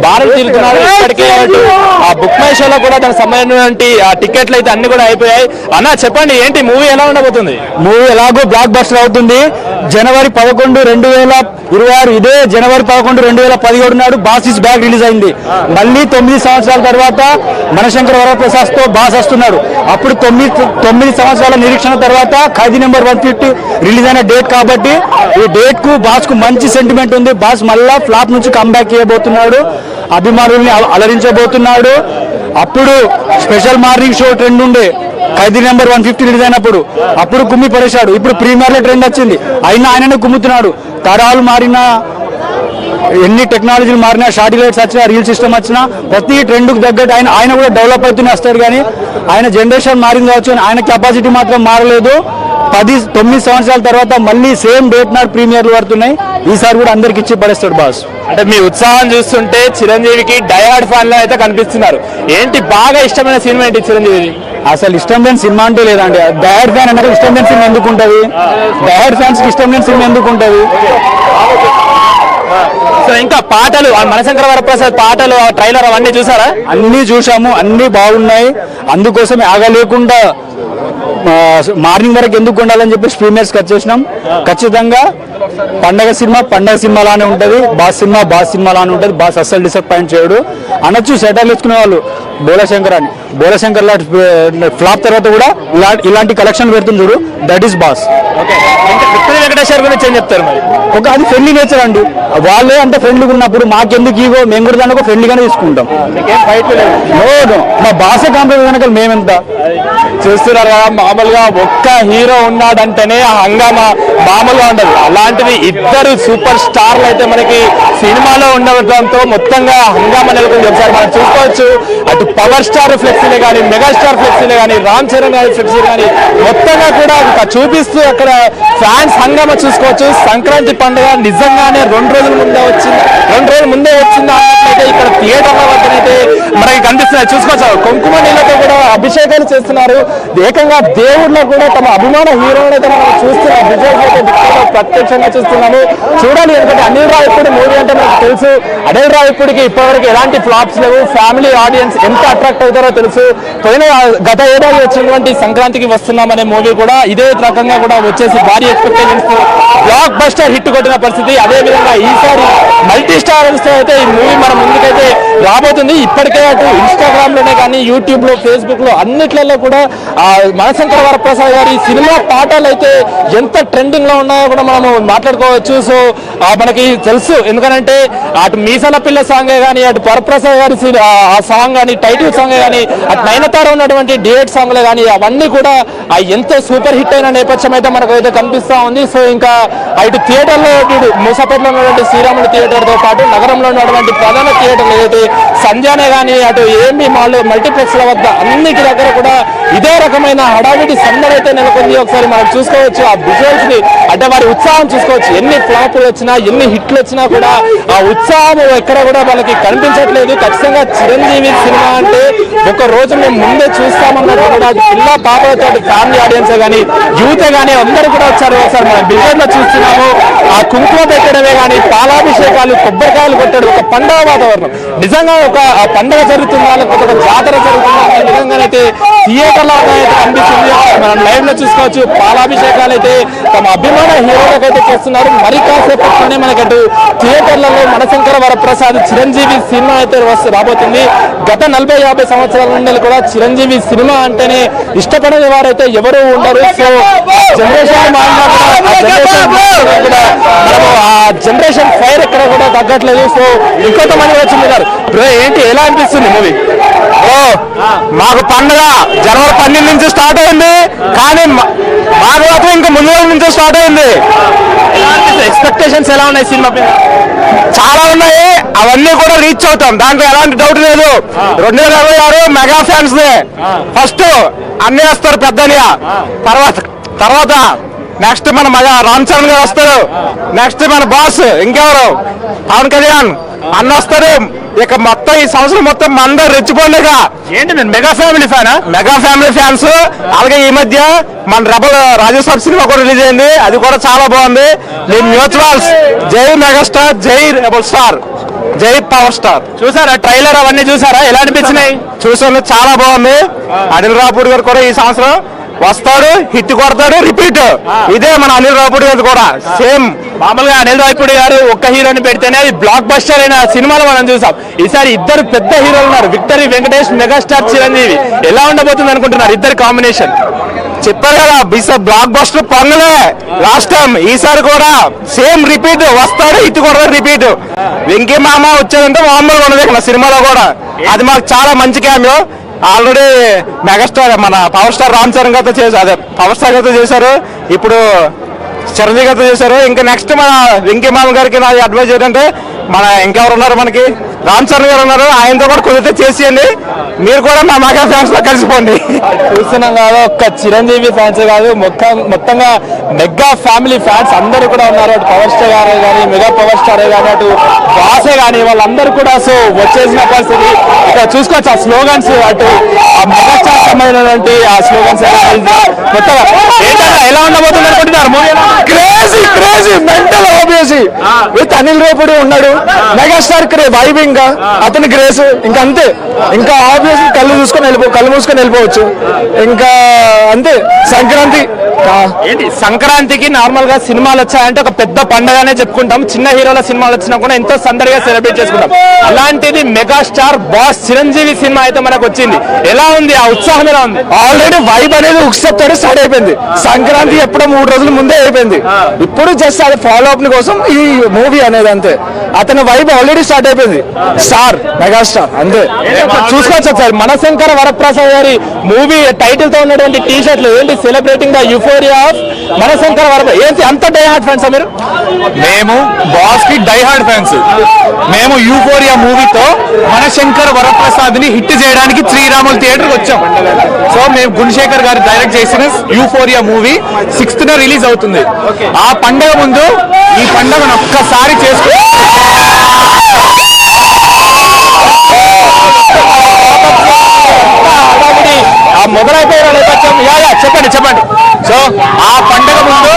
బాగా తిరుగుతున్నారు. ఇప్పటికే ఆ బుక్ మై షోలో కూడా దానికి సంబంధించినటువంటి ఆ టికెట్లు అయితే అన్ని కూడా అయిపోయాయి. అన్న చెప్పండి, ఏంటి మూవీ ఎలా ఉండబోతుంది? మూవీ ఎలాగో బ్లాక్ బస్టర్ అవుతుంది. జనవరి 11, 2026 ఇదే జనవరి 11, 2017 నాడు బాస్ ఇస్ బ్యాక్ రిలీజ్ అయింది. మళ్ళీ 9 సంవత్సరాల తర్వాత మనశంకర్ వరప్రసాద్ తో బాస్ వస్తున్నాడు. అప్పుడు 9 సంవత్సరాల నిరీక్షణ తర్వాత ఖైదీ నెంబర్ 150 రిలీజ్ అయిన డేట్ కాబట్టి ఈ డేట్ కు బాస్ కు మంచి సెంటిమెంట్ ఉంది. బాస్ మళ్ళా ఫ్లాప్ నుంచి కంబ్యాక్ చేయబోతున్నాడు, అభిమానుల్ని అలరించబోతున్నాడు. అప్పుడు స్పెషల్ మార్నింగ్ షో ట్రెండ్ ఉండే ఖైదీ నెంబర్ 150 రిలీజ్ అయినప్పుడు, అప్పుడు కుమ్మి పడేశాడు. ఇప్పుడు ప్రీమియర్ లో ట్రెండ్ వచ్చింది, అయినా ఆయననే కుమ్ముతున్నాడు. తరాలు మారినా, ఎన్ని టెక్నాలజీలు మారినా, శాటిలైట్స్ వచ్చినా, రీల్ సిస్టమ్ వచ్చినా, ప్రతి ట్రెండ్కు తగ్గట్టు ఆయన కూడా డెవలప్ అవుతూనే వస్తాడు. కానీ ఆయన జనరేషన్ మారింది కావచ్చు, ఆయన కెపాసిటీ మాత్రం మారలేదు. 9 సంవత్సరాల తర్వాత మళ్ళీ సేమ్ డేట్ నాడు ప్రీమియర్లు పడుతున్నాయి. ఈసారి కూడా అందరికి ఇచ్చి పడేస్తాడు బాస్. అంటే మీ ఉత్సాహం చూస్తుంటే చిరంజీవికి డైహార్డ్ ఫ్యాన్ లో అయితే కనిపిస్తున్నారు. ఏంటి బాగా ఇష్టమైన సినిమా ఏంటి చిరంజీవి? అసలు ఇష్టం లేని సినిమా అంటే లేదండి. డైహార్డ్ ఫ్యాన్ అంటే ఇష్టం లేని సినిమా ఎందుకు ఉంటుంది? డైహార్డ్ ఫ్యాన్స్ కి ఇష్టం లేని సినిమా ఎందుకు ఉంటుంది? సో ఇంకా పాటలు, మనశంకర వరప్రసాద్ పాటలు, ట్రైలర్ అవన్నీ చూసారా? అన్నీ చూసాము, అన్నీ బాగున్నాయి. అందుకోసమే ఆగలేకుండా మార్నింగ్ వరకు ఎందుకు ఉండాలని చెప్పి ప్రీమియర్స్ వచ్చేసినాం. ఖచ్చితంగా పండగ సినిమా లానే ఉంటుంది, బాస్ సినిమా లానే ఉంటుంది. బాస్ అస్సలు డిసప్పాయింట్ చేయడు. అనొచ్చు సెటైల్ వేసుకునే వాళ్ళు బోలశంకర్ అని. బోలశంకర్ ఫ్లాప్ తర్వాత కూడా ఇలాంటి కలెక్షన్ పెడుతుంది చూడు, దట్ ఈస్ బాస్. వెంకటేశ్వర గురించి ఏం చెప్తారు మరి? అది ఫ్రెండ్లీ నేచర్ అండి. వాళ్ళే అంత ఫ్రెండ్లీగా ఉన్నప్పుడు మాకెందుకు ఈగో? మేము కూడా దానికి ఫ్రెండ్లీగానే తీసుకుంటాం. మా బాసే కాంప్రమైజ్ కనుక మేమెంత చూస్తున్నారా? మామూలుగా ఒక్క హీరో ఉన్నాడంటేనే ఆ హంగామా మామూలుగా ఉండదు. అలాంటిది ఇద్దరు సూపర్ స్టార్లు అయితే మనకి సినిమాలో ఉండడంతో మొత్తంగా హంగామా నెలకొని ఒకసారి మనం చూసుకోవచ్చు. అటు పవర్ స్టార్ ఫ్లెక్సీలే కానీ, మెగాస్టార్ ఫ్లెక్సీలే కానీ, రామ్ చరణ్ గారి ఫ్లెక్సీ కానీ మొత్తంగా కూడా చూపిస్తూ అక్కడ ఫ్యాన్స్ హంగామా చూసుకోవచ్చు. సంక్రాంతి పండుగ నిజంగానే 2 రోజుల ముందే వచ్చింది అన్నట్లయితే ఇక్కడ థియేటర్ల వద్దనైతే మనకి కనిపిస్తున్నాయి. చూసుకోవచ్చు, కుంకుమ నీళ్ళతో కూడా అభిషేకాలు చేస్తున్నారు. ఏకంగా దేవుళ్ళ కూడా తమ అభిమాన హీరోలు అయితే మనం చూస్తున్నాం. విజయ్ అయితే ప్రత్యక్షంగా చూస్తున్నాము. చూడాలి, ఎందుకంటే అనిల్ రావిపూడి మూవీ అంటే మనకు తెలుసు. అనిల్ రావిపూడికి ఇప్పటివరకు ఎలాంటి ఫ్లాప్స్ లేవు. ఫ్యామిలీ ఆడియన్స్ ఎంత అట్రాక్ట్ అవుతారో తెలుసు. గత ఏడాది వచ్చినటువంటి సంక్రాంతికి వస్తున్నామనే మూవీ కూడా ఇదే రకంగా కూడా వచ్చేసి భారీ ఎక్స్పెక్టేషన్స్ బ్లాక్ బస్టర్ హిట్ కొట్టిన పరిస్థితి. అదేవిధంగా ఈసారి మల్టీ స్టారర్స్ తో అయితే ఈ మూవీ మన ముందుకైతే రాబోతుంది. ఇప్పటికే అటు ఇన్స్టాగ్రామ్ లోనే కానీ, యూట్యూబ్ లో, ఫేస్బుక్ లో అన్నిట్లలో కూడా మనశంకర వరప్రసాద్ గారి సినిమా పాటలు అయితే ఎంత ట్రెండింగ్ లో ఉన్నాయో కూడా మనము మాట్లాడుకోవచ్చు. సో మనకి తెలుసు, ఎందుకంటే అటు మీసాల పిల్ల సాంగే కానీ, అటు వరప్రసాద్ గారి ఆ సాంగ్ కానీ, టైటిల్ సాంగే కానీ, అటు నయనతార ఉన్నటువంటి డియేట్ సాంగ్లే కానీ, అవన్నీ కూడా ఎంతో సూపర్ హిట్ అయిన నేపథ్యం అయితే మనకు అయితే కనిపిస్తా ఉంది. సో ఇంకా ఇటు థియేటర్లో మూసాపేటలో ఉన్నటువంటి శ్రీరాములు థియేటర్తో పాటు నగరంలో ఉన్నటువంటి ప్రధాన థియేటర్లు ఏదైతే సంజానే కానీ, అటు ఏఎంబి మాల్, మల్టీప్లెక్స్ల వద్ద అన్నిటి దగ్గర కూడా ఇదే రకమైన హడావిడి సందడి అయితే నెలకొంది. ఒకసారి మనం చూసుకోవచ్చు ఆ విజువల్స్ ని, అంటే వారి ఉత్సాహం చూసుకోవచ్చు. ఎన్ని ఫ్లాపులు వచ్చినా, ఎన్ని హిట్లు వచ్చినా కూడా ఆ ఉత్సాహం ఎక్కడ కూడా వాళ్ళకి కనిపించట్లేదు. ఖచ్చితంగా చిరంజీవి సినిమా అంటే ఒక రోజు మేము ముందే చూస్తామన్నట్టు కూడా పిల్ల పాపలతో ఫ్యామిలీ ఆడియన్స్ కానీ, యూత్ కానీ అందరూ కూడా వచ్చారు. ఒకసారి మనం బిజర్ లో చూస్తున్నాము. ఆ కుంకుమ పెట్టడమే కానీ, పాలాభిషేకాలు, కొబ్బరికాయలు కొట్టడం, ఒక పండుగ వాతావరణం. నిజంగా ఒక పండుగ జరుగుతుందా, లేకపోతే ఒక జాతర జరుగుతుందా నిజంగానైతే థియేటర్లో అయితే కనిపిస్తుంది. మనం లైవ్ లో చూసుకోవచ్చు. పాలాభిషేకాలు అయితే తమ అభిమాన హీరోలకైతే చేస్తున్నారు. మరి కాసేపట్లోనే మనకటు థియేటర్లలో మనశంకర వరప్రసాద్ చిరంజీవి సినిమా అయితే రాబోతుంది. గత 40-50 సంవత్సరాల నుండి కూడా చిరంజీవి సినిమా అంటేనే ఇష్టపడని వారైతే ఎవరు ఉండరు. సో జనరేషన్ మారినా కూడా మనము ఆ జనరేషన్ ఫైర్ ఎక్కడ కూడా తగ్గట్లేదు. సో ఇంకొంతమంది వచ్చింది. బ్రో ఏంటి, ఎలా అనిపిస్తుంది మూవీ? మాకు పండుగ జనవరి 12 నుంచి స్టార్ట్ అయింది, కానీ మాకు మాత్రం ఇంకా ముందు రోజు నుంచి స్టార్ట్ అయింది. ఎక్స్పెక్టేషన్స్ ఎలా ఉన్నాయి సినిమా పైన? చాలా ఉన్నాయి, అవన్నీ కూడా రీచ్ అవుతాం, దాంట్లో ఎలాంటి డౌట్ లేదు. 2026 మెగా ఫ్యాన్స్ ఫస్ట్ అన్నీ వస్తారు, పెద్దనియా. తర్వాత నెక్స్ట్ మన రామ్ చరణ్ గారు వస్తారు. నెక్స్ట్ మన బాస్ ఇంకెవరు, పవన్ కళ్యాణ్ అన్న వస్తారు. ఇక మొత్తం ఈ సంవత్సరం మొత్తం అందరూ రెచ్చిపోలేక. ఏంటి నేను మెగా ఫ్యామిలీ ఫ్యాన్స్. అలాగే ఈ మధ్య మన రెబల్ రాజేశ్వర సినిమా కూడా రిలీజ్ అయింది, అది కూడా చాలా బాగుంది. మ్యూచువల్స్ జై మెగాస్టార్, జై రెబల్ స్టార్. జై పవర్ స్టార్. చూసారా ట్రైలర్ అవన్నీ చూసారా, ఎలా అనిపించినాయి? చూసాను, చాలా బాగుంది. అనిల్ రావుపూడి గారు కూడా ఈ సంవత్సరం వస్తాడు, హిట్ కొడతాడు, రిపీట్. ఇదే మన అనిల్ రావుపూడి గారు కూడా సేమ్. మామూలుగా అనిల్ రావిపూడి గారు ఒక్క హీరోని పెడితేనే అది బ్లాక్ బస్టర్ అయిన సినిమాలు మనం చూసాం. ఈసారి ఇద్దరు పెద్ద హీరోలు ఉన్నారు, విక్టరీ వెంకటేష్, మెగాస్టార్ చిరంజీవి. ఎలా ఉండబోతుంది అనుకుంటున్నారు ఇద్దరు కాంబినేషన్? చెప్పారు కదా, బ్లాక్ బస్టర్ పొంగలే లాస్ట్ టైం. ఈసారి కూడా సేమ్ రిపీట్, వస్తాడు హిట్ కొడతాడు, రిపీట్. వెంకీ మామ వచ్చాడంటే మామూలుగా ఉండదు ఇక్కడ సినిమాలో కూడా. అది మాకు చాలా మంచి క్యామియో. ఆల్రెడీ మెగాస్టార్ మన పవర్ స్టార్ రామ్ చరణ్ గారితో చేశారు, అదే పవర్ స్టార్ గారితో చేశారు, ఇప్పుడు చిరంజీవి గారితో చేశారు. ఇంకా నెక్స్ట్ మన వెంకీ మామ గారికి నా అడ్వైజ్ ఏంటంటే, మన ఇంకెవరు ఉన్నారు, మనకి రామ్ చరణ్ గారు ఉన్నారు, ఆయనతో కూడా కుదిరితే చేసేయండి. మీరు కూడా మా మెగా ఫ్యాన్స్ లో కలిసిపోండి. చూస్తున్నాం కాదు, ఒక్క చిరంజీవి ఫ్యాన్స్ కాదు, మొత్తంగా మెగా ఫ్యామిలీ ఫ్యాన్స్ అందరూ కూడా ఉన్నారు. అటు పవర్ స్టార్ గారే కానీ, మెగా పవర్ స్టార్ కానీ, అటు బాసే కానీ, వాళ్ళందరూ కూడా సో వచ్చేసిన పరిస్థితి. ఇక్కడ చూసుకోవచ్చు ఆ స్లోగన్స్, అటు ఆ మెగాస్టార్ సంబంధించినటువంటి ఆ స్లోగన్స్ మొత్తం ఏంటన్నా ఎలా ఉండబోతుంది అనుకుంటున్నారు movie? Crazy crazy mental obviously with Anil Ravipudi ఉన్నాడు, మెగాస్టార్ వైబింగ్, అతని గ్రేస్. ఇంకా అంతే, ఇంకా ఆబ్వియస్లీ కళ్ళు మూసుకొని వెళ్ళిపోవచ్చు. ఇంకా అంతే. సంక్రాంతి ఏంటి సంక్రాంతికి నార్మల్ గా సినిమాలు వచ్చాయంటే ఒక పెద్ద పండగనే చెప్పుకుంటాం. చిన్న హీరోల సినిమాలు వచ్చినా కూడా ఎంతో సందడిగా సెలబ్రేట్ చేసుకుంటాం. అలాంటిది మెగాస్టార్ బాస్ చిరంజీవి సినిమా అయితే మనకు వచ్చింది. ఎలా ఉంది ఆ ఉత్సాహం? ఎలా ఉంది? ఆల్రెడీ వైబ్ అనేది ఉక్సెప్ట్ స్టార్ట్ అయిపోయింది. సంక్రాంతి ఎప్పుడో 3 రోజుల ముందే అయిపోయింది. ఇప్పుడు జస్ట్ అది ఫాలో అప్ కోసం ఈ మూవీ అనేది అంతే. అతని వైబ్ ఆల్రెడీ స్టార్ట్ అయిపోయింది. స్టార్, మెగాస్టార్ అంతే. చూసుకోవచ్చు సార్, మనశంకర వరప్రసాద్ గారి మూవీ టైటిల్ తో ఉన్నటువంటి టీ షర్ట్లు ఏంటి? Celebrating the euphoria of Manashankara Varaprasad. ఏంటి అంత డై హార్డ్ ఫ్యాన్స్ మీరు? మేము బాస్ కి డై హార్డ్ ఫ్యాన్స్. మేము యూఫోరియా మూవీతో మనశంకర్ వరప్రసాద్ ని హిట్ చేయడానికి శ్రీరాములు థియేటర్ వచ్చాం. సో మేము గుణశేఖర్ గారు డైరెక్ట్ చేసిన యూఫోరియా మూవీ 6th రిలీజ్ అవుతుంది. ఆ పండగ ముందు ఈ పండగను ఒక్కసారి చేసుకుని మొదలైపోయిన నేపథ్యం. చెప్పండి. సో ఆ పండగ ముందు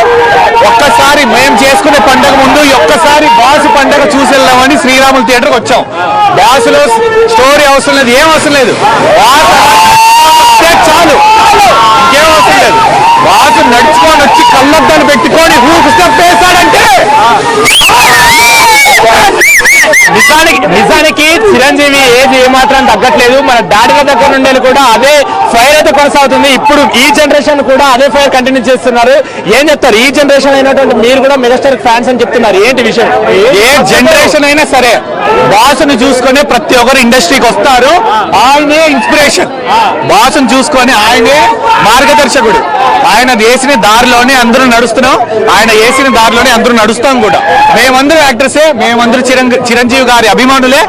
ఒక్కసారి మేము చేసుకునే పండగ ముందు ఒక్కసారి బాసు పండగ చూసి వెళ్దామని శ్రీరాములు థియేటర్కి వచ్చాం. బాసులో స్టోరీ అవసరం లేదు, ఏం అవసరం లేదు, చాలు, ఇంకేం అవసరం లేదు. బాసు నడుచుకొని వచ్చి కళ్ళద్దాన్ని పెట్టుకొని హూకు స్టెప్ వేశాడంటే నిజానికి చిరంజీవి ఏది ఏమాత్రం తగ్గట్లేదు. మన డాడీల దగ్గర నుండి కూడా అదే ఫైర్ అయితే కొనసాగుతుంది. ఇప్పుడు ఈ జనరేషన్ కూడా అదే ఫైర్ కంటిన్యూ చేస్తున్నారు. ఏం చెప్తారు? ఈ జనరేషన్ అయినటువంటి మీరు కూడా మెగాస్టార్ ఫ్యాన్స్ అని చెప్తున్నారు, ఏంటి విషయం? ఏ జనరేషన్ అయినా సరే బాసుని చూసుకొని ప్రతి ఒక్కరు ఇండస్ట్రీకి వస్తారు. ఆయనే ఇన్స్పిరేషన్. బాసుని చూసుకొని ఆయనే మార్గదర్శకుడు. ఆయన వేసిన దారిలోనే అందరూ నడుస్తున్నాం, ఆయన వేసిన దారిలోనే అందరూ నడుస్తాం కూడా. మేమందరూ యాక్టర్సే, మేమందరూ చిరంజీవి గారి అభిమానులే.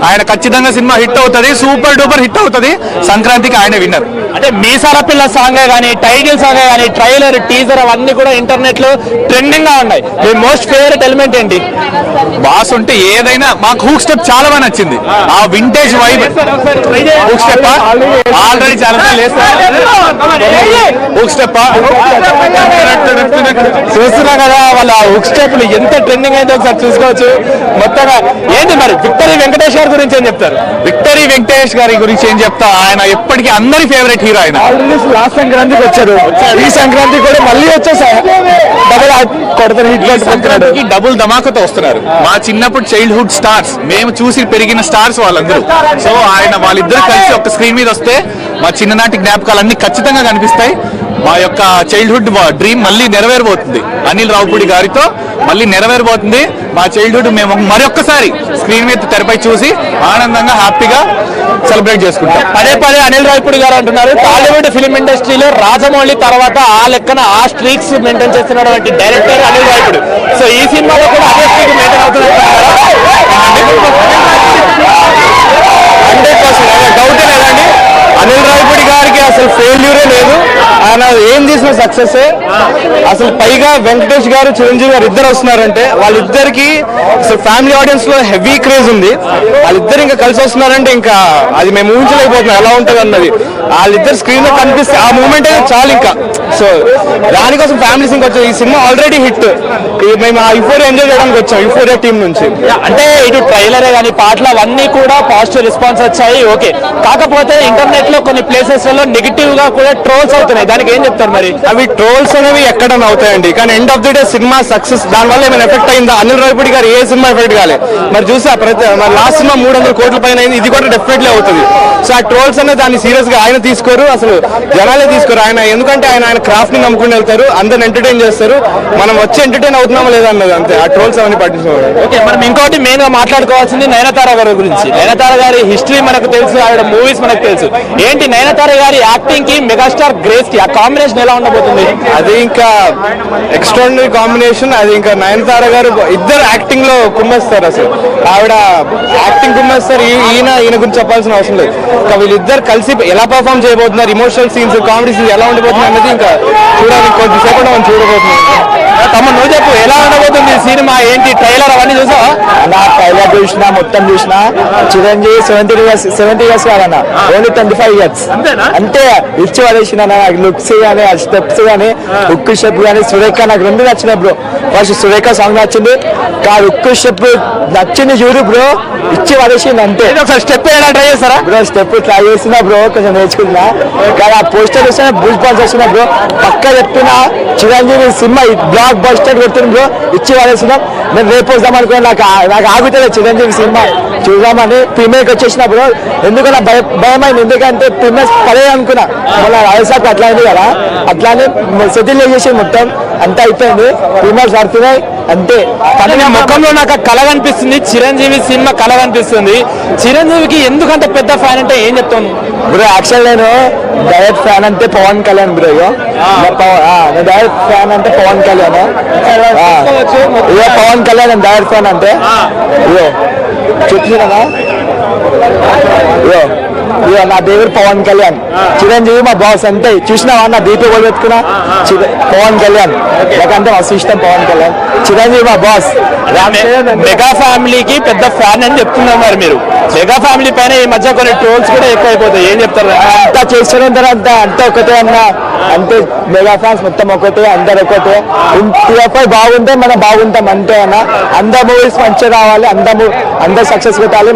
ఆయన ఖచ్చితంగా సినిమా హిట్ అవుతుంది, సూపర్ డూపర్ హిట్ అవుతుంది. సంక్రాంతికి ఆయన విన్నర్. అంటే మీసాల పిల్ల సాంగ్ కానీ, టైటిల్ సాంగ్ కానీ, ట్రైలర్, టీజర్ అవన్నీ కూడా ఇంటర్నెట్ లో ట్రెండింగ్ గా ఉన్నాయి. మీ మోస్ట్ ఫేవరెట్ ఎలిమెంట్ ఏంటి? బాస్ ఉంటే ఏదైనా మాకు హూక్ స్టెప్ చాలా బాగా నచ్చింది. ఆ vintage vibe hook step already చాలా హూక్ స్టెప్ చూస్తున్నా కదా, వాళ్ళ హుక్ స్టెప్లు ఎంత ట్రెండింగ్ అయితే ఒకసారి చూసుకోవచ్చు. మొత్తంగా ఏంటి మరి విక్టరీ వెంకటేష్ గారి గురించి ఏం చెప్తారు? విక్టరీ వెంకటేష్ గారి గురించి ఏం చెప్తా, ఆయన ఎప్పటికీ అందరి ఫేవరెట్ హీరో. ఆయన లాస్ట్ సంక్రాంతికి వచ్చారు, ఈ సంక్రాంతి కూడా మళ్ళీ వచ్చేసారు. డబుల్ ధమాకాతో వస్తున్నారు. మా చిన్నప్పుడు చైల్డ్హుడ్ స్టార్స్, మేము చూసి పెరిగిన స్టార్స్ వాళ్ళందరూ. సో ఆయన వాళ్ళిద్దరు కలిసి ఒక స్క్రీన్ మీద వస్తే మా చిన్ననాటి జ్ఞాపకాలన్నీ ఖచ్చితంగా కనిపిస్తాయి. మా యొక్క చైల్డ్హుడ్ డ్రీమ్ మళ్ళీ నెరవేరబోతుంది. అనిల్ రావుపూడి గారితో మళ్ళీ నెరవేరబోతుంది మా చైల్డ్హుడ్. మేము మరొక్కసారి స్క్రీన్ మీద తెరపై చూసి ఆనందంగా హ్యాపీగా సెలబ్రేట్ చేసుకుంటాం. పదే అనిల్ రావుపూడి గారు అంటున్నారు, టాలీవుడ్ ఫిల్మ్ ఇండస్ట్రీలో రాజమౌళి తర్వాత ఆ లెక్కన ఆ స్ట్రీక్స్ మెయింటైన్ చేస్తున్నటువంటి డైరెక్టర్ అనిల్ రావుపూడి. సో ఈ సినిమాలో కూడా అదే స్ట్రీక్ మెయింటైన్ అవుతుంది. 100% డౌటే లేదండి. అనిల్ రావుపూడి గారికి అసలు ఫెయిల్యూరే లేదు. ఆయన ఏం చేసిన సక్సెస్. అసలు పైగా వెంకటేష్ గారు, చిరంజీవి గారు ఇద్దరు వస్తున్నారంటే వాళ్ళిద్దరికి అసలు ఫ్యామిలీ ఆడియన్స్ లో హెవీ క్రేజ్ ఉంది. వాళ్ళిద్దరు ఇంకా కలిసి వస్తున్నారంటే ఇంకా అది మేము ఊహించలేకపోతున్నాం ఎలా ఉంటుంది అన్నది. వాళ్ళిద్దరు స్క్రీన్ లో కనిపిస్తే ఆ మూమెంట్ అయితే చాలు. ఇంకా సో దానికోసం ఫ్యామిలీస్ ఇంకా వచ్చాం. ఈ సినిమా ఆల్రెడీ హిట్, మేము ఆ యూఫోరియా ఎంజాయ్ చేయడానికి వచ్చాం యూఫోరియా టీం నుంచి. అంటే ఇటు ట్రైలరే కానీ పాటలు అవన్నీ కూడా పాజిటివ్ రెస్పాన్స్ వచ్చాయి, ఓకే. కాకపోతే ఇంటర్నెట్ లో కొన్ని ప్లేసెస్ లో నెగిటివ్ గా కూడా ట్రోల్స్ అవుతున్నాయి, దానికి ఏం చెప్తారు మరి? అవి ట్రోల్స్ అనేవి ఎక్కడన్నా అవుతాయండి, కానీ end of the day cinema success దానివల్ల ఏమైనా ఎఫెక్ట్ అయిందా? అనిల్ రావిపూడి గారు ఏ సినిమా ఎఫెక్ట్ కాలే, మరి చూసా మరి లాస్ట్ సినిమా 300 కోట్ల పైన అయింది, ఇది కూడా డెఫినెట్లీ అవుతుంది. సో ఆ ట్రోల్స్ అనేది దాన్ని సీరియస్ గా ఆయన తీసుకోరు, అసలు జనాలే తీసుకోరు. ఆయన ఎందుకంటే ఆయన క్రాఫ్ట్ ని నమ్ముకుని వెళ్తారు, అందరిని ఎంటర్టైన్ చేస్తారు, మనం వచ్చి ఎంటర్టైన్ అవుతున్నామా లేదా అన్నది అంతే. ఆ ట్రోల్స్ అవన్నీ పట్టించుకోవాలి. ఓకే, మనం ఇంకోటి మెయిన్ గా మాట్లాడుకోవాల్సింది నయనతార గారి గురించి. నయనతార గారి హిస్టరీ మనకు తెలుసు, ఆవిడ మూవీస్ మనకు తెలుసు. ఏంటి నయనతార గారి యాక్టింగ్ కి మెగాస్టార్ గ్రేస్ కి ఆ కాంబినేషన్ ఎలా ఉండబోతుంది? అది ఇంకా ఎక్స్ట్రాడినరీ కాంబినేషన్. అది ఇంకా నయనతార గారు ఇద్దరు యాక్టింగ్ లో కుమ్మేస్తారు, అసలు ఆవిడ యాక్టింగ్ కుమ్మేస్తారు, ఈయన గురించి చెప్పాల్సిన అవసరం లేదు. ఇంకా వీళ్ళిద్దరు కలిసి ఎలా పర్ఫామ్ చేయబోతున్నారు, ఇమోషనల్ సీన్స్ కామెడీ సీన్స్ ఎలా ఉండబోతుంది అన్నది ఇంకా చూడాలి, కొద్దిసేపు మనం చూడబోతున్నాం. తమ్ముడు నువ్వు చెప్పు, ఎలా ఉండబోతుంది సినిమా, ఏంటి ట్రైలర్ అవన్నీ చూసావా? నా ట్రైలర్ చూసినా, మొత్తం చూసినా. చిరంజీవి 70 years కాదన్న, ఓన్లీ 25 years అంటే ఇచ్చి పడేసిన. నాకు లుక్స్ కానీ స్టెప్స్ కానీ ఉక్కు స్టెప్ కానీ సురేఖ నాకు రెండు నచ్చినాయి బ్రో. ఫస్ట్ సురేఖ సాంగ్ నచ్చింది, కాదు ఉక్కు స్టెప్ నచ్చింది చూడు బ్రో, ఇచ్చి పడేసింది అంతే. ఒకసారి స్టెప్ ఎలా ట్రై చేస్తారా బ్రో? స్టెప్ ట్రై చేసినా బ్రో, కొంచెం నేర్చుకున్నా, కానీ ఆ పోస్టర్ చూసినా బూజ్ పాల్స్ వస్తున్నా బ్రో. పక్క చెప్తున్నా చిరంజీవి సినిమా బ్లాక్ బస్టర్ కొడుతుంది బ్రో, ఇచ్చి పడేస్తున్నాం. నేను రేపు వద్దాం అనుకున్నా, నాకు ఆగుతుంది చిరంజీవి సినిమా చూద్దామని ప్రీమియర్కి వచ్చేసిన బ్రో. ఎందుకన్నా భయమైంది, ఎందుకంటే ప్రీమియర్ పడే అనుకున్నా, మన రాజసాకు అట్లా అయింది కదా, అట్లానే సెటిల్ చేసి మొత్తం అంతా అయిపోయింది, ప్రీమియర్స్ పడుతున్నాయి అంతే. ముఖంలో నాకు కళ కనిపిస్తుంది, చిరంజీవి సినిమా కళ కనిపిస్తుంది. చిరంజీవికి ఎందుకంటే పెద్ద ఫ్యాన్ అంటే ఏం చెప్తాను బ్రో? యాక్చువల్ నేను డైరెక్ట్ ఫ్యాన్ అంటే పవన్ కళ్యాణ్ బ్రో. నేను డైరెక్ట్ ఫ్యాన్ అంటే పవన్ కళ్యాణ్, ఇదో పవన్ కళ్యాణ్ డైరెక్ట్ ఫ్యాన్ అంటే ఇదో చెప్తున్నా. ఇదో నా దేవుడు పవన్ కళ్యాణ్, చిరంజీవి మా బాస్ అంతే. చూసినావా నా బీపీ కూడా పెట్టుకున్నా, పవన్ కళ్యాణ్ నాకంటే మస్తు ఇష్టం. పవన్ కళ్యాణ్, చిరంజీవి మా బాస్. మెగా ఫ్యామిలీకి పెద్ద ఫ్యాన్ అని చెప్తున్నారు మరి మీరు. మెగా ఫ్యామిలీ పైన ఈ మధ్య కొన్ని ట్రోల్స్ కూడా ఎక్కువ అయిపోతాయి, ఏం చెప్తారు? అంతా చేస్తున్న అంతా ఒకటే అన్న, అంతే. మెగా ఫ్యాన్స్ మొత్తం ఒకటే, అందరు ఒకటే. TFI బాగుంటే మనం బాగుంటాం అంతే అన్న. అందరు మూవీస్ మంచిగా రావాలి, అందరు సక్సెస్ పెట్టాలి,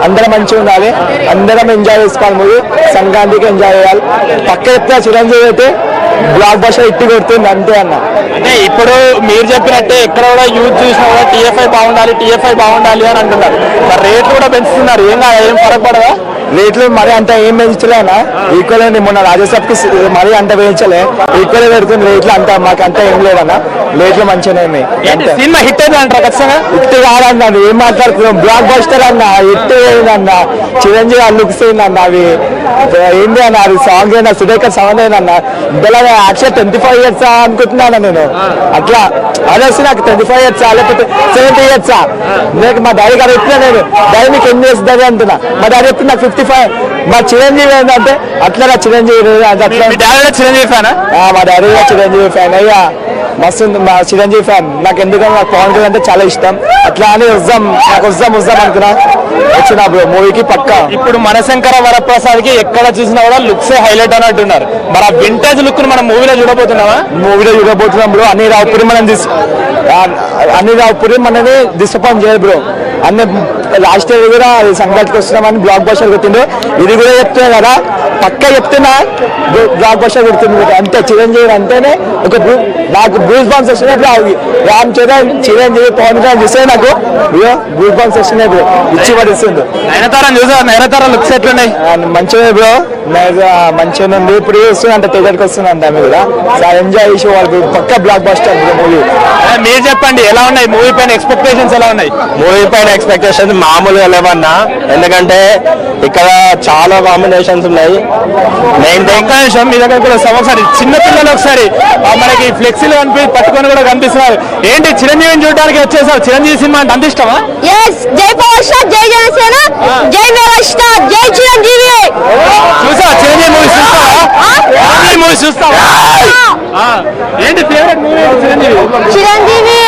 అందరం మంచిగా ఉండాలి, అందరం ఎంజాయ్ చేసుకోవాలి. మూవీ సంక్రాంతికి ఎంజాయ్ చేయాలి. పక్క చెప్తే చిరంజీవి అయితే బ్లాక్ బస్టర్ ఇట్టి కొడుతుంది అంతే అన్న. అంటే ఇప్పుడు మీరు చెప్పినట్టే ఎక్కడ కూడా యూత్ చూసినా కూడా TFI బాగుండాలి అని అంటున్నారు. మరి రేట్లు కూడా పెంచుతున్నారు, ఏం ఫరక్ పడదా? రేట్లు మరి అంత ఏం పెంచలేనా, ఈక్వల్ అండి. మొన్న రాజ్యసభకి మరీ అంత పెంచలే, ఈక్వల్ పెడుతుంది రేట్లు, అంత మాకు అంతా ఏం లేదన్న. రేట్లు మంచిగానే ఉన్నాయి. సినిమా హిట్ అయింది అంటారు ఖచ్చితంగా? హిట్ కాదన్న, ఏం మాట్లాడుతున్నాం, బ్లాక్ బస్టర్ అన్న, హిట్ అయిందన్న. చిరంజీవి లుక్స్ అయిందన్న, అవి ఏంటి అన్న, అది సాంగ్ అయినా సురేఖ సాంగ్ అయినన్న. ఇంతలో యాక్చువల్ 25 years అనుకుంటున్నాను నేను, అట్లా అనేసి నాకు 25 years లేకపోతే 70 years. నేను మా డాడీ గారు ఎత్తున్నా, నేను డాడీ నీకు ఎన్ని years డాడీ అంటున్నా, మా డాడీ ఎత్తున్నా 55. మా చిరంజీవి ఏంటంటే అట్లా చిరంజీవి అట్లా. చిరంజీవి ఫ్యాన్? మా డాడీ కూడా చిరంజీవి ఫ్యాన్ అయ్యా, మస్తు మా చిరంజీవి ఫ్యాన్. నాకు ఎందుకంటే నాకు పవన్ కళ్యాణ్ అంటే చాలా ఇష్టం, అట్లా అని వద్దాం అనుకున్నా, వచ్చిన మూవీకి పక్క. ఇప్పుడు మనశంకర వరప్రసాద్ కి ఎక్కడ చూసినా కూడా లుక్స్ హైలైట్ అని అంటున్నారు. మరి ఆ వింటేజ్ లుక్ మనం మూవీలో చూడబోతున్నావా? మూవీలో చూడబోతున్నాం బ్రో. అన్ని రావుపురి మనని డిసప్పాయింట్ చేయరు బ్రో. అన్ని లాస్ట్ ఇయర్ కూడా సంక్రాంతికి వస్తున్నామని బ్లాక్ బస్టర్ కొట్టిండు, ఇది కూడా చెప్తున్నా కదా, పక్క చెప్తున్నా బ్లాక్ బస్టర్ కొడుతుంది అంతే. చిరంజీవి అంటేనే ఒక నాకు బ్రూస్ బాంబ్స్ వస్తున్నాయి, రామ్ చరణ్ చిరంజీవి పవన్ కళ్యాణ్ చూస్తే నాకు బ్రూస్ బాంబ్స్ వస్తున్నాయి బ్రో, ఇచ్చి పడిస్తుంది. నయనతార లుక్స్ ఎట్లున్నాయి? మంచిగా బ్రో, మంచిగా ఉంది. ఇప్పుడు వస్తుంది అంటే థియేటర్కి వస్తుంది అంట, ఆమె కూడా ఎంజాయ్ చేసే వాళ్ళు పక్క బ్లాక్ బస్టర్ మూవీ. మీరు చెప్పండి ఎలా ఉన్నాయి మూవీ పైన ఎక్స్పెక్టేషన్స్ ఎలా ఉన్నాయి? మూవీ పైన ఎక్స్పెక్టేషన్స్ మామూలుగా లేవన్నా, ఎందుకంటే ఇక్కడ చాలా కాంబినేషన్స్ ఉన్నాయి. మెయిన్ నిమిషం మీ దగ్గర కూడా ఒకసారి చిన్నపిల్లలు ఒకసారి మనకి ఫ్లెక్సీలు పట్టుకొని కూడా కనిపిస్తున్నారు. ఏంటి చిరంజీవిని చూడడానికి వచ్చేసారు? చిరంజీవి సినిమా అంటే అంత ఇష్టమా? జై పవర్ స్టార్, జై జనసేన, జై మెగాస్టార్, జై చిరంజీవి. చూసావా చిరంజీవి మూవీ చూస్తావా? ఏంటి ఫేవరెట్ మూవీ చిరంజీవి?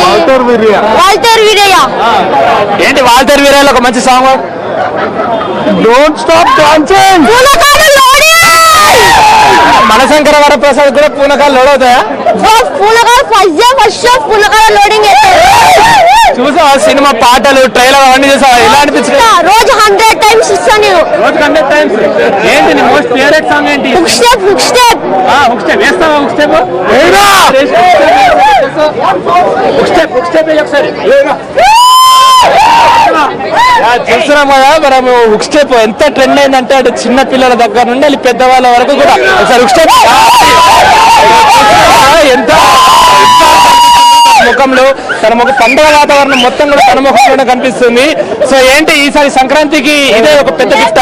వాల్తేరు వీరయ్య. ఏంటి వాల్తేరు వీరయ్యలో ఒక మంచి song, don't stop dancing. Manashankara Varaprasad కూడా పూనకాలు లోడ్ అవుతాయా? పూలకాల ఫస్ట్ షో పూలకాల లోడింగ్ చూసావా సినిమా పాటలు ట్రైలర్ అవన్నీ చూసావా? ఎలా అనిపించింది? రోజు 100 times ఇస్తాను నేను. రోజు 100 times. ఏంటి నీ మోస్ట్ ఫేవరెట్ సాంగ్ ఏంటి? హుక్ స్టెప్ హుక్ స్టెప్ వేస్తావా? హుక్ స్టెప్ ఒకసారి చూస్తున్నాం కదా మనము. హుక్ స్టెప్ ఎంత ట్రెండ్ అయిందంటే అటు చిన్న పిల్లల దగ్గర నుండి వెళ్ళి పెద్దవాళ్ళ వరకు కూడా ఒకసారి హుక్ స్టెప్ ఎంత ముఖంలో తన ముఖ పండుగ వాతావరణం మొత్తం కూడా తన ముఖంలోనే కనిపిస్తుంది. సో ఏంటి ఈసారి సంక్రాంతికి ఇదే ఒక పెద్ద గిఫ్ట్?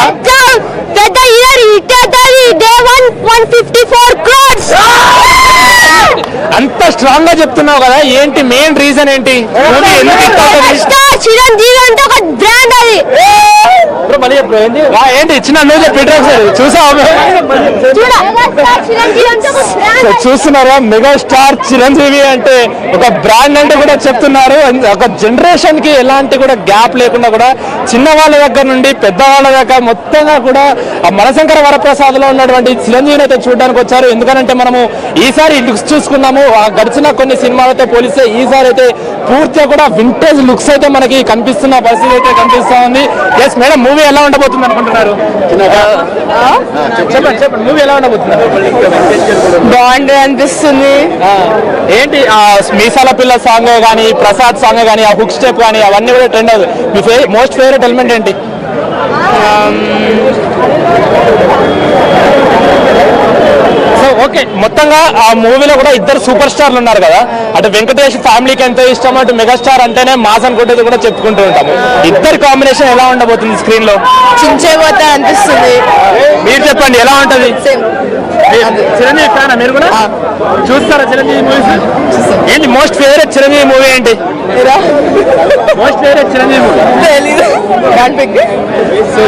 పెద్ద ఇయర్ ఇట్టేది డే 154 crores. అంత స్ట్రాంగ్ గా చెప్తున్నావు కదా, ఏంటి మెయిన్ రీజన్ ఏంటి? మూవీ ఎందుకు హిట్ అవుతుంది? స్టార్ చిరంజీవి అంటే ఒక బ్రాండ్ అది. ఏంటి ఇచ్చిన నువ్వు చెప్పి చూసావు? చిరంజీవి అంటే ఒక బ్రాండ్. చూస్తున్నారా, మెగాస్టార్ చిరంజీవి అంటే ఒక బ్రాండ్ అంటే కూడా చెప్తున్నారు. ఒక జనరేషన్ కి ఎలాంటి కూడా గ్యాప్ లేకుండా కూడా చిన్న వాళ్ళ దగ్గర నుండి పెద్దవాళ్ళ దాకా మొత్తంగా కూడా ఆ మనశంకర వరప్రసాద్ లో ఉన్నటువంటి చిరంజీవిని అయితే చూడడానికి వచ్చారు. ఎందుకంటే మనము ఈసారి లుక్స్ చూసుకున్నాము, ఆ గడిచిన కొన్ని సినిమాలతో పోలిస్తే ఈసారి అయితే పూర్తిగా కూడా వింటేజ్ లుక్స్ అయితే మనకి కనిపిస్తున్న పరిస్థితి అయితే కనిపిస్తా ఉంది. ఎస్ మేడం, మూవీ ఎలా ఉండబోతుంది అనుకుంటున్నారు? చెప్పండి మూవీ ఎలా ఉండబోతున్నారు? బాగుంది అనిపిస్తుంది. ఏంటి ఆ మీసాల పిల్ల సాంగ్ కానీ, ప్రసాద్ సాంగ్ కానీ, ఆ హుక్ స్టెప్ కానీ అవన్నీ కూడా ట్రెండ్ అవుతుంది. మీ మోస్ట్ ఫేవరెట్ ఎలిమెంట్ ఏంటి? సో ఓకే, మొత్తంగా ఆ మూవీలో కూడా ఇద్దరు సూపర్ స్టార్లు ఉన్నారు కదా. అటు వెంకటేష్ ఫ్యామిలీకి ఎంతో ఇష్టం, అటు మెగాస్టార్ అంటేనే మాస్ అనుకుంటేది కూడా చెప్పుకుంటూ ఉంటాము. ఇద్దరు కాంబినేషన్ ఎలా ఉండబోతుంది స్క్రీన్ లో? చించేపోతా అనిపిస్తుంది. మీరు చెప్పండి ఎలా ఉంటది? చిరంజీవి ఫ్యానా మీరు కూడా? చూస్తారా చిరంజీవి మూవీస్? ఏంటి మోస్ట్ ఫేవరెట్ చిరంజీవి మూవీ ఏంటి? మోస్ట్ ఫేవరెట్ చిరంజీవి మూవీ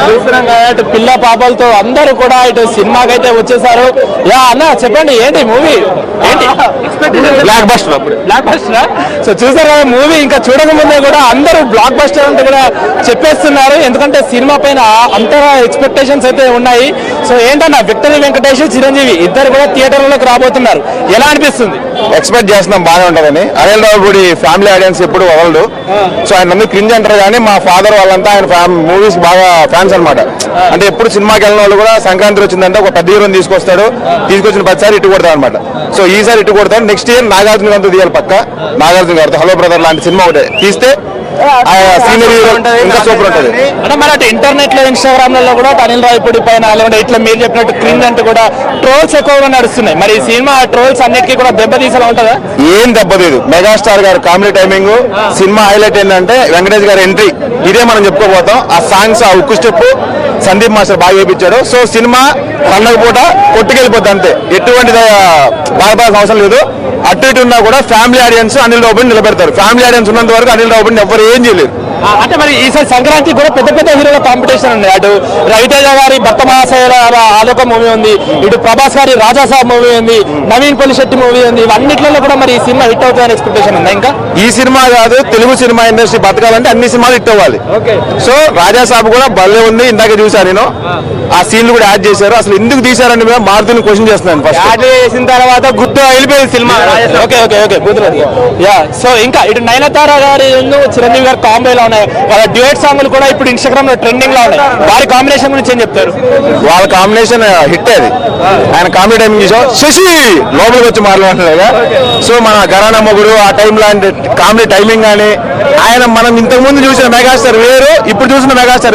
చూస్తున్నాం కదా, ఇటు పిల్ల పాపలతో అందరూ కూడా ఇటు సినిమాకైతే వచ్చేసారు. యా అన్న చెప్పండి ఏంటి మూవీ ఏంటి? Block buster. Block buster. So చూసారా మూవీ, ఇంకా చూడకముందే కూడా అందరూ బ్లాక్ బస్టర్ అంటే కూడా చెప్పేస్తున్నారు. ఎందుకంటే సినిమా పైన అంతగా ఎక్స్పెక్టేషన్స్ అయితే ఉన్నాయి. సో ఏంటన్నా విక్టరీ వెంకటేష్ చిరంజీవి ఇద్దరు కూడా థియేటర్లోకి రాబోతున్నారు, ఎలా అనిపిస్తుంది? ఎక్స్పెక్ట్ చేస్తున్నాం బాగా ఉంటుందని. అనిల్ రావుపూడి ఫ్యామిలీ ఆడియన్స్ ఎప్పుడు వదలడు. సో ఆయన మంది క్రింజ్ అంటారు కానీ మా ఫాదర్ వాళ్ళంతా ఆయన మూవీస్ బాగా ఫ్యాన్స్ అనమాట. అంటే ఎప్పుడు సినిమాకి వెళ్ళిన వాళ్ళు కూడా సంక్రాంతి వచ్చిందంటే ఒక పెద్ద హీరోని తీసుకొస్తాడు, తీసుకొచ్చిన ప్రతిసారి ఇటు కొడతాడు అనమాట. సో ఈసారి ఇటు కొడతాడు. నెక్స్ట్ ఇయర్ నాగార్జున గారితో తీయాలి పక్క. నాగార్జున గారితో హలో బ్రదర్ లాంటి సినిమా ఒకటి తీస్తే సీనియర్ హీరో ఇంకా సూపర్ ఉంటుంది. అంటే మరి అటు ఇంటర్నెట్ లో ఇన్స్టాగ్రామ్ లో కూడా అనిల్ రావిపూడి పైన లేదంటే ఇట్లా మీరు చెప్పినట్టు క్రింజ్ అంటే కూడా ట్రోల్స్ ఎక్కువగా నడుస్తున్నాయి. మరి ఈ సినిమా ట్రోల్స్ అన్నిటికీ కూడా దెబ్బతీసేలా ఉంటుందా? ఏం దెబ్బతీదు. మెగాస్టార్ గారు కామెడీ టైమింగ్, సినిమా హైలైట్ ఏంటంటే వెంకటేష్ గారి ఎంట్రీ, ఇదే మనం చెప్పుకోబోతాం. ఆ సాంగ్స్, ఆ ఉక్కు స్టెప్ సందీప్ మాస్టర్ బాగా వేయించాడు. సో సినిమా పండగ పూట కొట్టుకెళ్ళిపోద్ది అంతే, ఎటువంటి బాధపడాల్సిన అవసరం లేదు. అటు ఇటు ఉన్నా కూడా ఫ్యామిలీ ఆడియన్స్ అనిల్ రావుపూడిని నిలబెడతారు. ఫ్యామిలీ ఆడియన్స్ ఉన్నంత వరకు అనిల్ రావుపూడిని ఎవరు ఏం చేయలేరు. అంటే మరి ఈసారి సంక్రాంతి కూడా పెద్ద పెద్ద హీరోల కాంపిటీషన్ ఉంది. అటు రవితేజ గారి భక్త మహాశయ అదొక మూవీ ఉంది, ఇటు ప్రభాస్ గారి రాజాసాబ్ మూవీ ఉంది, నవీన్ కొలిశెట్టి మూవీ ఉంది. ఇవన్నిట్లలో కూడా మరి ఈ సినిమా హిట్ అవుతుందని ఎక్స్పెక్టేషన్ ఉందా? ఇంకా ఈ సినిమా కాదు, తెలుగు సినిమా ఇండస్ట్రీ బతకాలంటే అన్ని సినిమాలు హిట్ అవ్వాలి. సో రాజాసాబ్ కూడా భలే ఉంది, ఇందాక చూసాను నేను. ఆ సీన్లు కూడా యాడ్ చేశారు. అసలు ఎందుకు తీశారని మేము మారుతిని క్వశ్చన్ చేస్తున్నాను. ఫస్ట్ యాడ్ చేసిన తర్వాత గుర్తు వెళ్ళిపోయింది cinema. Okay okay okay yeah. So ఇంకా ఇటు నయనతార గారి చిరంజీవి గారి కాంబోలో ఉన్నాయి. వాళ్ళ డ్యూయట్ సాంగ్లు కూడా ఇప్పుడు ఇన్స్టాగ్రామ్ లో ట్రెండింగ్ లో ఉన్నాయి. వారి కాంబినేషన్ గురించి ఏం చెప్తారు? వాళ్ళ కాంబినేషన్ హిట్ అది. ఆయన కామెడీ టైమింగ్ చూసాం, శశి లోపలికి వచ్చి మాట్లాడుతున్నారుగా. సో మన ఘరానా మొగుడు ఆ టైం లాంటి కామెడీ టైమింగ్ కానీ, ఆయన మనం ఇంతకు ముందు చూసిన మెగాస్టార్ వేరు, ఇప్పుడు చూసిన మెగాస్టార్